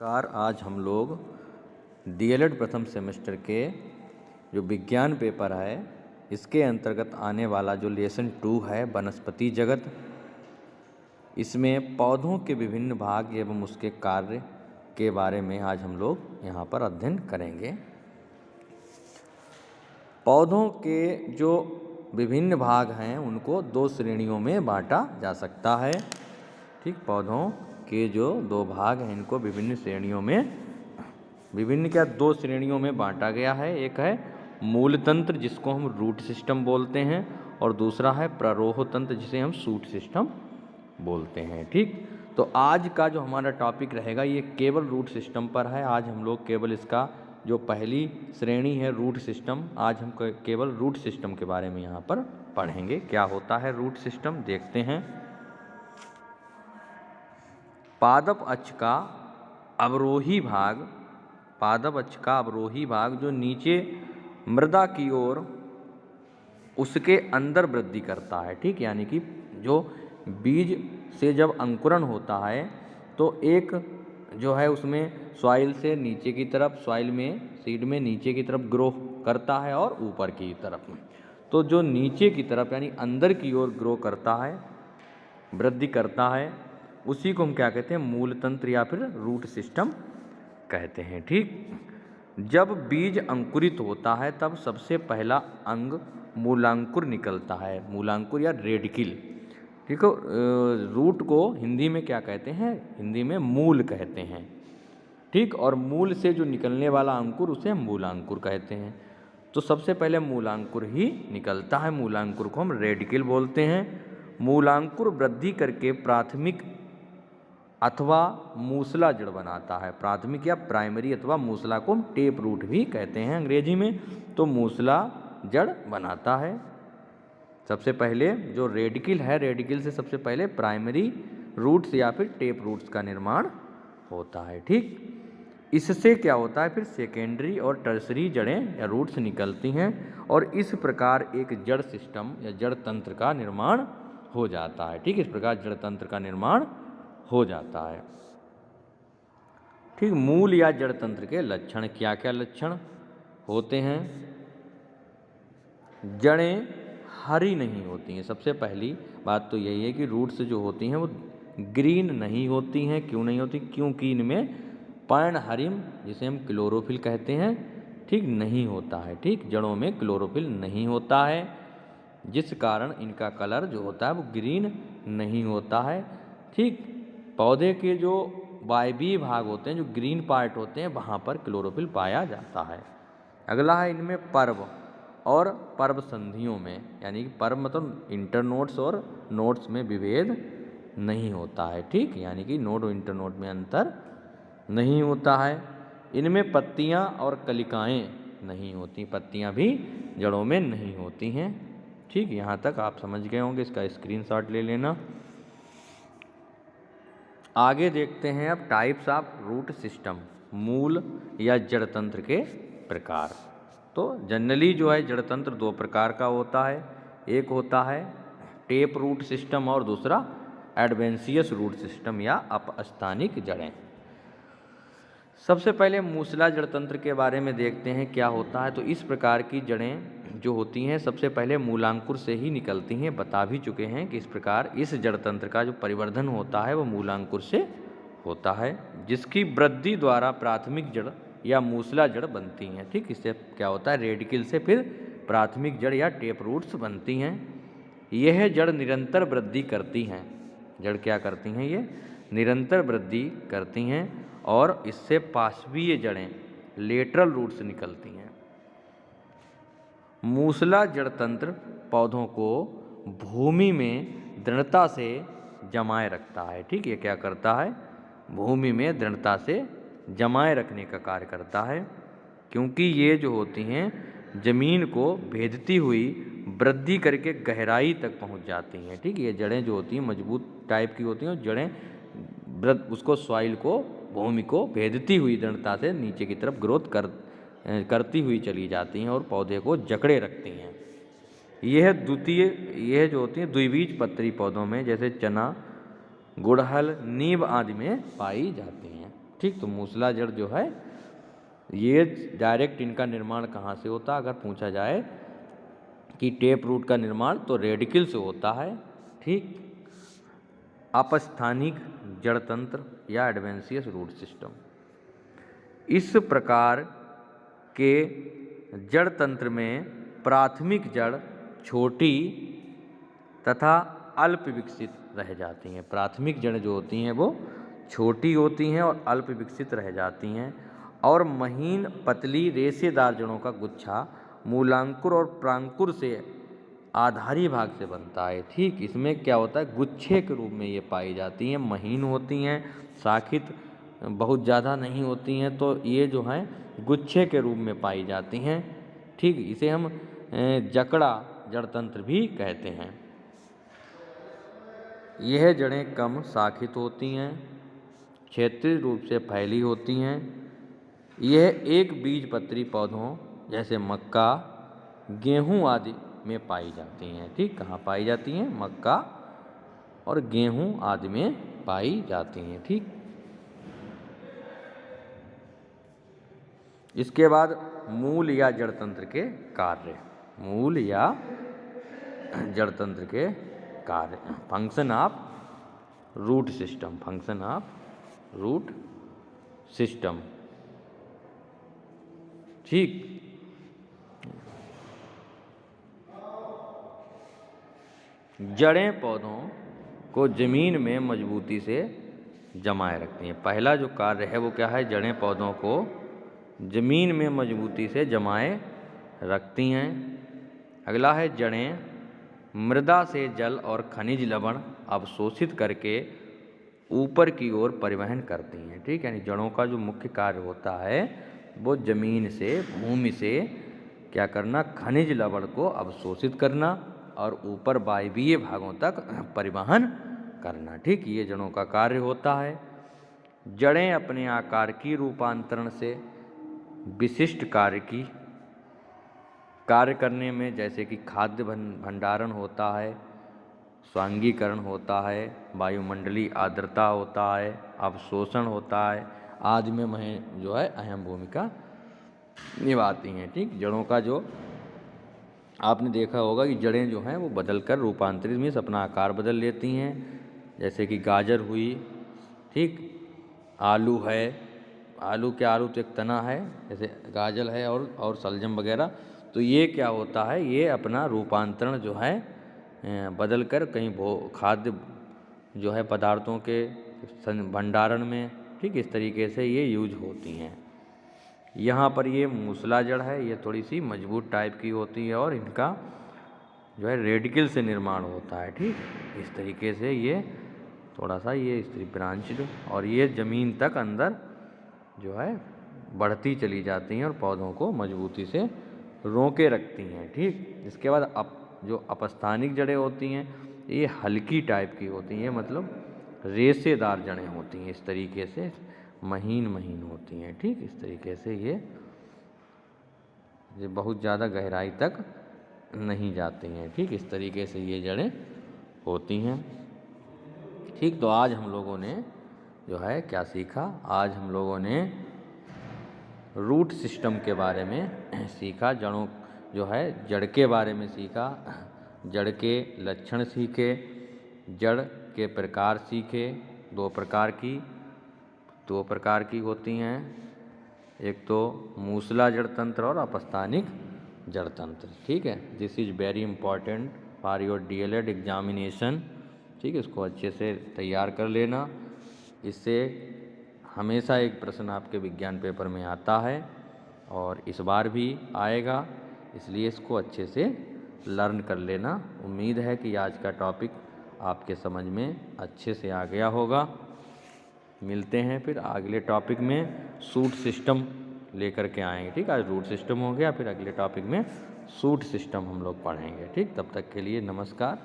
Car आज हम लोग डीएलएड प्रथम सेमेस्टर के जो विज्ञान पेपर है इसके अंतर्गत आने वाला जो लेसन 2 है वनस्पति जगत, इसमें पौधों के विभिन्न भाग एवं उसके कार्य के बारे में आज हम लोग यहाँ पर अध्ययन करेंगे। पौधों के जो विभिन्न भाग हैं उनको 2 श्रेणियों में बांटा जा सकता है। ठीक, पौधों के जो 2 भाग हैं इनको विभिन्न श्रेणियों में 2 श्रेणियों में बांटा गया है। एक है मूल तंत्र जिसको हम रूट सिस्टम बोलते हैं और दूसरा है प्ररोह तंत्र जिसे हम शूट सिस्टम बोलते हैं। ठीक, तो आज का जो हमारा टॉपिक रहेगा ये केवल रूट सिस्टम पर है। आज हम लोग केवल इसका जो पहली श्रेणी है रूट सिस्टम, आज हम केवल रूट सिस्टम के बारे में यहाँ पर पढ़ेंगे। क्या होता है रूट सिस्टम देखते हैं। पादप अक्ष का अवरोही भाग जो नीचे मृदा की ओर उसके अंदर वृद्धि करता है। ठीक, यानी कि जो बीज से जब अंकुरण होता है तो एक जो है उसमें सॉइल से नीचे की तरफ, सीड में नीचे की तरफ ग्रो करता है और ऊपर की तरफ में, तो जो नीचे की तरफ यानी अंदर की ओर ग्रो करता है, वृद्धि करता है, उसी को हम क्या कहते हैं, मूल तंत्र या फिर रूट सिस्टम कहते हैं। ठीक, जब बीज अंकुरित होता है तब सबसे पहला अंग मूलांकुर निकलता है, मूलांकुर या रेडिकिल। ठीक है, रूट को हिंदी में क्या कहते हैं, हिंदी में मूल कहते हैं। ठीक, और मूल से जो निकलने वाला अंकुर उसे मूलांकुर कहते हैं। तो सबसे पहले मूलांकुर ही निकलता है, मूलांकुर को हम रेडिकिल बोलते हैं। मूलांकुर वृद्धि करके प्राथमिक अथवा मूसला जड़ बनाता है। प्राथमिक या प्राइमरी अथवा मूसला को हम टेप रूट भी कहते हैं अंग्रेजी में, तो मूसला जड़ बनाता है। सबसे पहले जो रेडिकिल है, रेडिकिल से सबसे पहले प्राइमरी रूट्स या फिर टेप रूट्स का निर्माण होता है। ठीक, इससे क्या होता है, फिर सेकेंडरी और टर्सरी जड़ें या रूट्स निकलती हैं और इस प्रकार एक जड़ सिस्टम या जड़ तंत्र का निर्माण हो जाता है। ठीक, इस प्रकार जड़ तंत्र का निर्माण हो जाता है। ठीक, मूल या जड़ तंत्र के लक्षण, क्या क्या लक्षण होते हैं। जड़ें हरी नहीं होती हैं। सबसे पहली बात तो यही है कि रूट्स जो होती हैं वो ग्रीन नहीं होती हैं। क्यों नहीं होती, क्योंकि इनमें पर्णहरिम जिसे हम क्लोरोफिल कहते हैं, ठीक, नहीं होता है। ठीक, जड़ों में क्लोरोफिल नहीं होता है जिस कारण इनका कलर जो होता है वो ग्रीन नहीं होता है। ठीक, पौधे के जो वायवीय भाग होते हैं, जो ग्रीन पार्ट होते हैं, वहाँ पर क्लोरोफिल पाया जाता है। अगला है इनमें पर्व और पर्व संधियों में, यानी कि पर्व मतलब इंटरनोड्स और नोड्स में विभेद नहीं होता है। ठीक, यानी कि नोड और इंटरनोड में अंतर नहीं होता है। इनमें पत्तियाँ और कलिकाएँ नहीं होती, पत्तियाँ भी जड़ों में नहीं होती हैं। ठीक, यहाँ तक आप समझ गए होंगे, इसका स्क्रीनशॉट ले लेना। आगे देखते हैं अब टाइप्स ऑफ रूट सिस्टम, मूल या जड़ तंत्र के प्रकार। तो जनरली जो है जड़ तंत्र 2 प्रकार का होता है। एक होता है टेप रूट सिस्टम और दूसरा एडवेंशियस रूट सिस्टम या अपस्थानिक जड़ें। सबसे पहले मूसला जड़ तंत्र के बारे में देखते हैं क्या होता है। तो इस प्रकार की जड़ें जो होती हैं सबसे पहले मूलांकुर से ही निकलती हैं। बता भी चुके हैं कि इस प्रकार इस जड़ तंत्र का जो परिवर्धन होता है वो मूलांकुर से होता है, जिसकी वृद्धि द्वारा प्राथमिक जड़ या मूसला जड़ बनती हैं। ठीक, इससे क्या होता है, रेडिकिल से फिर प्राथमिक जड़ या टेप रूट्स बनती हैं। यह जड़ निरंतर वृद्धि करती हैं। जड़ क्या करती हैं, ये निरंतर वृद्धि करती हैं और इससे पार्श्वीय जड़ें लेटरल रूट्स निकलती हैं। मूसला जड़ तंत्र पौधों को भूमि में दृढ़ता से जमाए रखता है। ठीक, ये क्या करता है, भूमि में दृढ़ता से जमाए रखने का कार्य करता है, क्योंकि ये जो होती हैं जमीन को भेदती हुई वृद्धि करके गहराई तक पहुंच जाती हैं। ठीक, ये जड़ें जो होती हैं मजबूत टाइप की होती हैं, जड़ें उसको सॉइल को, भूमि को भेदती हुई दृढ़ता से नीचे की तरफ ग्रोथ करती हुई चली जाती हैं और पौधे को जकड़े रखती हैं। यह जो होती हैं द्विबीजपत्री पौधों में जैसे चना, गुड़हल, नींब आदि में पाई जाती हैं। ठीक। ठीक, तो मूसला जड़ जो है ये डायरेक्ट इनका निर्माण कहाँ से होता है अगर पूछा जाए कि टेप रूट का निर्माण, तो रेडिकल से होता है। ठीक, अपस्थानिक जड़ तंत्र या एडवेंशियस रूट सिस्टम, इस प्रकार के जड़ तंत्र में प्राथमिक जड़ छोटी तथा अल्प विकसित रह जाती हैं। प्राथमिक जड़ जो होती हैं वो छोटी होती हैं और अल्प विकसित रह जाती हैं, और महीन पतली रेशेदार जड़ों का गुच्छा मूलांकुर और प्रांकुर से आधारी भाग से बनता है। ठीक, इसमें क्या होता है, गुच्छे के रूप में ये पाई जाती हैं, महीन होती हैं, शाखित बहुत ज़्यादा नहीं होती हैं, तो ये जो है गुच्छे के रूप में पाई जाती हैं। ठीक, इसे हम जकड़ा जड़ तंत्र भी कहते हैं। यह जड़ें कम शाखित होती हैं, क्षेत्रीय रूप से फैली होती हैं। यह एक बीजपत्री पौधों जैसे मक्का, गेहूं आदि में पाई जाती हैं। ठीक, कहाँ पाई जाती हैं, मक्का और गेहूं आदि में पाई जाती हैं। ठीक, इसके बाद मूल या जड़ तंत्र के कार्य, मूल या जड़ तंत्र के कार्य, function of root system, function of root system. ठीक, जड़ें पौधों को जमीन में मजबूती से जमाए रखती हैं। पहला जो कार्य है वो क्या है, जड़ें पौधों को जमीन में मजबूती से जमाए रखती हैं। अगला है, जड़ें मृदा से जल और खनिज लवण अवशोषित करके ऊपर की ओर परिवहन करती हैं। ठीक, यानी जड़ों का जो मुख्य कार्य होता है वो जमीन से, भूमि से क्या करना, खनिज लवण को अवशोषित करना और ऊपर वायवीय भागों तक परिवहन करना। ठीक, ये जड़ों का कार्य होता है। जड़ें अपने आकार की रूपांतरण से विशिष्ट कार्य करने में, जैसे कि खाद्य भंडारण होता है, स्वांगीकरण होता है, वायुमंडलीय आर्द्रता होता है, अवशोषण होता है आदि में जो है अहम भूमिका निभाती हैं। ठीक, जड़ों का जो आपने देखा होगा कि जड़ें जो हैं वो बदलकर रूपांतरित में अपना आकार बदल लेती हैं, जैसे कि गाजर हुई, ठीक, आलू है, आलू तो एक तना है, जैसे गाजर है और शलजम वगैरह, तो ये क्या होता है, ये अपना रूपांतरण जो है बदलकर कहीं खाद्य जो है पदार्थों के भंडारण में, ठीक, इस तरीके से ये यूज होती हैं। यहाँ पर ये मूसला जड़ है, ये थोड़ी सी मजबूत टाइप की होती है और इनका जो है रेडिकल से निर्माण होता है। ठीक, इस तरीके से ये थोड़ा सा ये इस ब्रांच्ड, और ये ज़मीन तक अंदर जो है बढ़ती चली जाती हैं और पौधों को मजबूती से रोके रखती हैं। ठीक, इसके बाद जो अपस्थानिक जड़ें होती हैं ये हल्की टाइप की होती हैं, मतलब रेशेदार जड़ें होती हैं, इस तरीके से महीन होती हैं। ठीक, इस तरीके से ये बहुत ज़्यादा गहराई तक नहीं जाती हैं। ठीक, इस तरीके से ये जड़ें होती हैं। ठीक, तो आज हम लोगों ने जो है क्या सीखा, आज हम लोगों ने रूट सिस्टम के बारे में सीखा, जड़ों जो है जड़ के बारे में सीखा, जड़ के लक्षण सीखे, जड़ के प्रकार सीखे। दो प्रकार की होती हैं, एक तो मूसला जड़ तंत्र और अपस्थानिक जड़ तंत्र। ठीक है, this is very important for your DElEd examination. ठीक है, इसको अच्छे से तैयार कर लेना, इससे हमेशा एक प्रश्न आपके विज्ञान पेपर में आता है और इस बार भी आएगा, इसलिए इसको अच्छे से लर्न कर लेना। उम्मीद है कि आज का टॉपिक आपके समझ में अच्छे से आ गया होगा। मिलते हैं फिर अगले टॉपिक में, सूट सिस्टम लेकर के आएंगे। ठीक, आज रूट सिस्टम हो गया, फिर अगले टॉपिक में सूट सिस्टम हम लोग पढ़ेंगे। ठीक, तब तक के लिए नमस्कार।